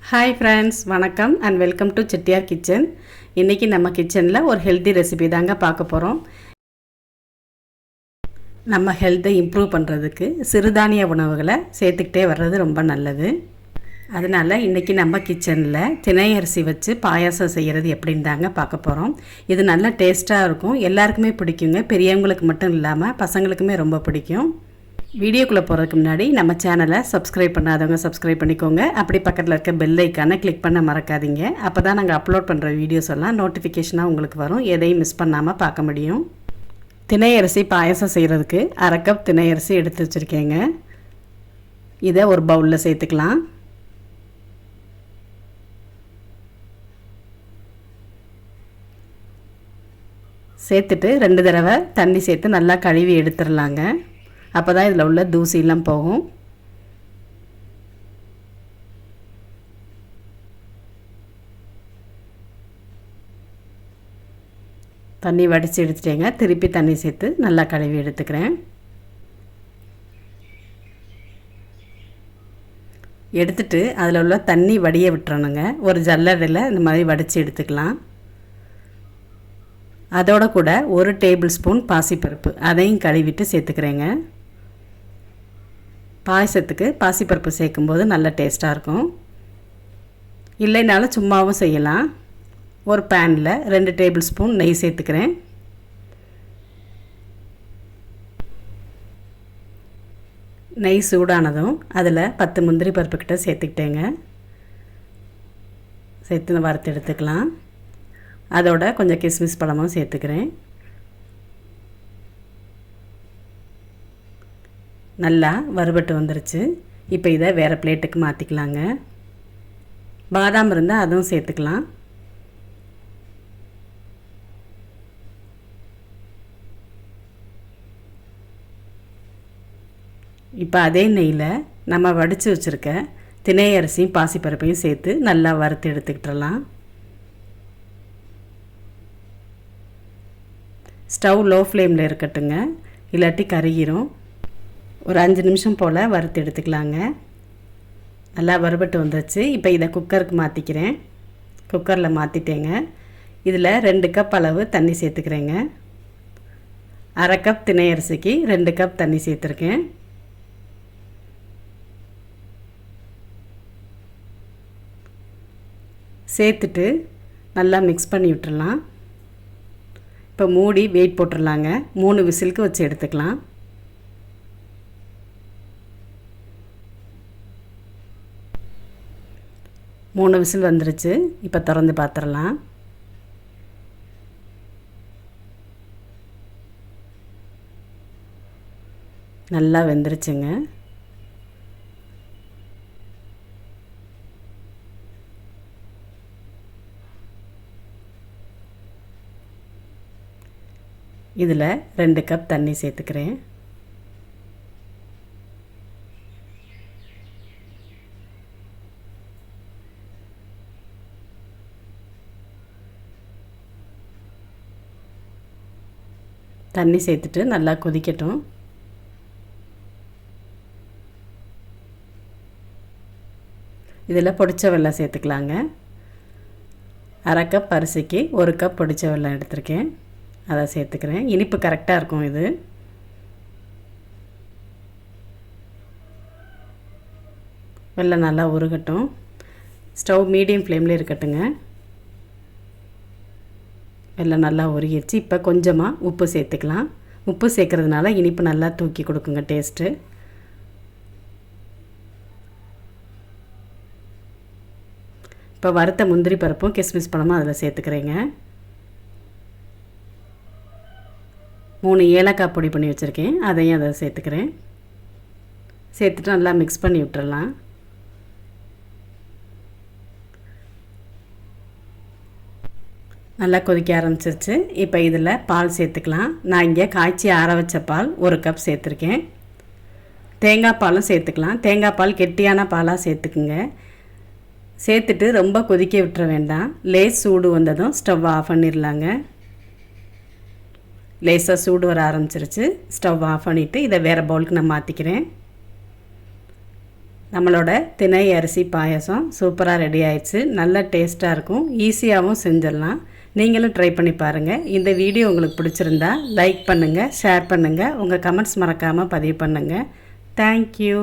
Hi friends, வணக்கம் and welcome to Chettiar kitchen. இன்றைக்கி நம்ம கிச்சனில் ஒரு ஹெல்த்தி ரெசிபி தாங்க பார்க்க போகிறோம். நம்ம ஹெல்த்தை இம்ப்ரூவ் பண்ணுறதுக்கு சிறுதானிய உணவுகளை சேர்த்துக்கிட்டே வர்றது ரொம்ப நல்லது. அதனால் இன்றைக்கி நம்ம கிச்சனில் தினை அரிசி வச்சு பாயாசம் செய்கிறது எப்படின்னு தாங்க பார்க்க போகிறோம். இது நல்ல டேஸ்ட்டாக இருக்கும், எல்லாருக்குமே பிடிக்குங்க. பெரியவங்களுக்கு மட்டும் இல்லாமல் பசங்களுக்குமே ரொம்ப பிடிக்கும். வீடியோக்குள்ளே போகிறதுக்கு முன்னாடி நம்ம சேனலை சப்ஸ்கிரைப் பண்ணாதவங்க சப்ஸ்கிரைப் பண்ணிக்கோங்க. அப்படி பக்கத்தில் இருக்க பெல் ஐக்கானை கிளிக் பண்ண மறக்காதீங்க. அப்போ தான் நாங்கள் அப்லோட் பண்ணுற வீடியோஸ் எல்லாம் நோட்டிஃபிகேஷனாக உங்களுக்கு வரும், எதையும் மிஸ் பண்ணாமல் பார்க்க முடியும். தினை அரிசி பாயாசம் செய்கிறதுக்கு 1/2 கப் தினை அரிசி எடுத்து வச்சுருக்கேங்க. இதை ஒரு பவுலில் சேர்த்துக்கலாம். சேர்த்துட்டு 2 தடவை தண்ணி சேர்த்து நல்லா கழுவி எடுத்துடலாங்க. அப்போ தான் இதில் உள்ள தூசியெல்லாம் போகும். தண்ணி வடித்து எடுத்துட்டேங்க. திருப்பி தண்ணி சேர்த்து நல்லா கழுவி எடுத்துக்கிறேன். எடுத்துட்டு அதில் உள்ள தண்ணி வடிய விட்டுறணுங்க. ஒரு ஜல்லடையில் இந்த மாதிரி வடித்து எடுத்துக்கலாம். அதோட கூட 1 டேபிள் ஸ்பூன் பாசிப்பருப்பு அதையும் கழுவிட்டு சேர்த்துக்கிறேங்க. பாயசத்துக்கு பாசிப்பருப்பு சேர்க்கும்போது நல்ல டேஸ்ட்டாக இருக்கும். இல்லைனாலும் சும்மாவும் செய்யலாம். ஒரு பேனில் 2 டேபிள் ஸ்பூன் நெய் சேர்த்துக்கிறேன். நெய் சூடானதும் அதில் 10 முந்திரி பருப்புக்கிட்ட சேர்த்துக்கிட்டேங்க. சேர்த்து வறுத்து எடுத்துக்கலாம். அதோட கொஞ்சம் கிஸ்மிஸ் பழமும் சேர்த்துக்கிறேன். நல்லா வறுபட்டு வந்துருச்சு. இப்போ இதை வேறு பிளேட்டுக்கு மாற்றிக்கலாங்க. பாதாம் இருந்தால் அதுவும் சேர்த்துக்கலாம். இப்போ அதே நெய்யில் நம்ம வடித்து வச்சுருக்க தினை அரிசியும் பாசிப்பருப்பையும் சேர்த்து நல்லா வறுத்து எடுத்துக்கிட்டுலாம். ஸ்டவ் லோ ஃப்ளேமில் இருக்கட்டுங்க, இல்லாட்டி கருகிரும். ஒரு 5 நிமிஷம் போல் வறுத்து எடுத்துக்கலாங்க. நல்லா வறுபட்டு வந்துச்சு. இப்போ இதை குக்கருக்கு மாற்றிக்கிறேன். குக்கரில் மாற்றிட்டேங்க. இதில் 2 கப் அளவு தண்ணி சேர்த்துக்கிறேங்க. 1/2 கப் தினை அரிசிக்கு 2 கப் தண்ணி சேர்த்துருக்கேன். சேர்த்துட்டு நல்லா மிக்ஸ் பண்ணி விட்டுடலாம். இப்போ மூடி வெயிட் போட்டுடலாங்க. 3 விசிலுக்கு வச்சு எடுத்துக்கலாம். மூணு விசில் வந்துருச்சு. இப்போ திறந்து பார்த்துடலாம். நல்லா வெந்துருச்சுங்க. இதில் 2 கப் தண்ணி சேர்த்துக்கிறேன். தண்ணி சேர்த்துட்டு நல்லா கொதிக்கட்டும். இதில் பொடிச்ச வெல்லம் சேர்த்துக்கலாங்க. 1/2 கப் அரிசிக்கு 1 கப் பொடிச்ச வெல்லம் எடுத்திருக்கேன், அதை சேர்த்துக்கிறேன். இனிப்பு கரெக்டாக இருக்கும் இது. வெல்லம் நல்லா உருகட்டும். ஸ்டவ் மீடியம் ஃப்ளேமில் இருக்கட்டுங்க. வெல்லம் நல்லா உருகிடுச்சு. இப்போ கொஞ்சமாக உப்பு சேர்த்துக்கலாம். உப்பு சேர்க்குறதுனால இனிப்பு நல்லா தூக்கி கொடுக்குங்க டேஸ்ட்டு. இப்போ வறுத்த முந்திரி பருப்பும் கிஸ்மிஸ் பழமும் அதில் சேர்த்துக்கிறேங்க. 3 ஏலக்காய் பொடி பண்ணி வச்சுருக்கேன், அதையும் அதை சேர்த்துக்கிறேன். சேர்த்துட்டு நல்லா மிக்ஸ் பண்ணி விட்டுறலாம். நல்லா கொதிக்க ஆரம்பிச்சிருச்சு. இப்போ இதில் பால் சேர்த்துக்கலாம். நான் இங்கே காய்ச்சி ஆற வச்ச பால் 1 கப் சேர்த்துருக்கேன். தேங்காய் பாலும் சேர்த்துக்கலாம். தேங்காய் பால் கெட்டியான பாலாக சேர்த்துக்குங்க. சேர்த்துட்டு ரொம்ப கொதிக்க விட்டுற வேண்டாம். லேஸ் சூடு வந்ததும் ஸ்டவ் ஆஃப் பண்ணிடலாங்க. லேசாக சூடு வர ஆரம்பிச்சிருச்சு. ஸ்டவ் ஆஃப் பண்ணிவிட்டு இதை வேறு பவுலுக்கு நான் மாற்றிக்கிறேன். நம்மளோட திணை அரிசி பாயாசம் சூப்பராக ரெடி ஆயிடுச்சு. நல்ல டேஸ்ட்டாக இருக்கும். ஈஸியாகவும் செஞ்சிடலாம். நீங்களும் ட்ரை பண்ணி பாருங்கள். இந்த வீடியோ உங்களுக்கு பிடிச்சிருந்தா லைக் பண்ணுங்கள், ஷேர் பண்ணுங்கள், உங்கள் கமெண்ட்ஸ் மறக்காமல் பதிவு பண்ணுங்கள். தேங்க்யூ.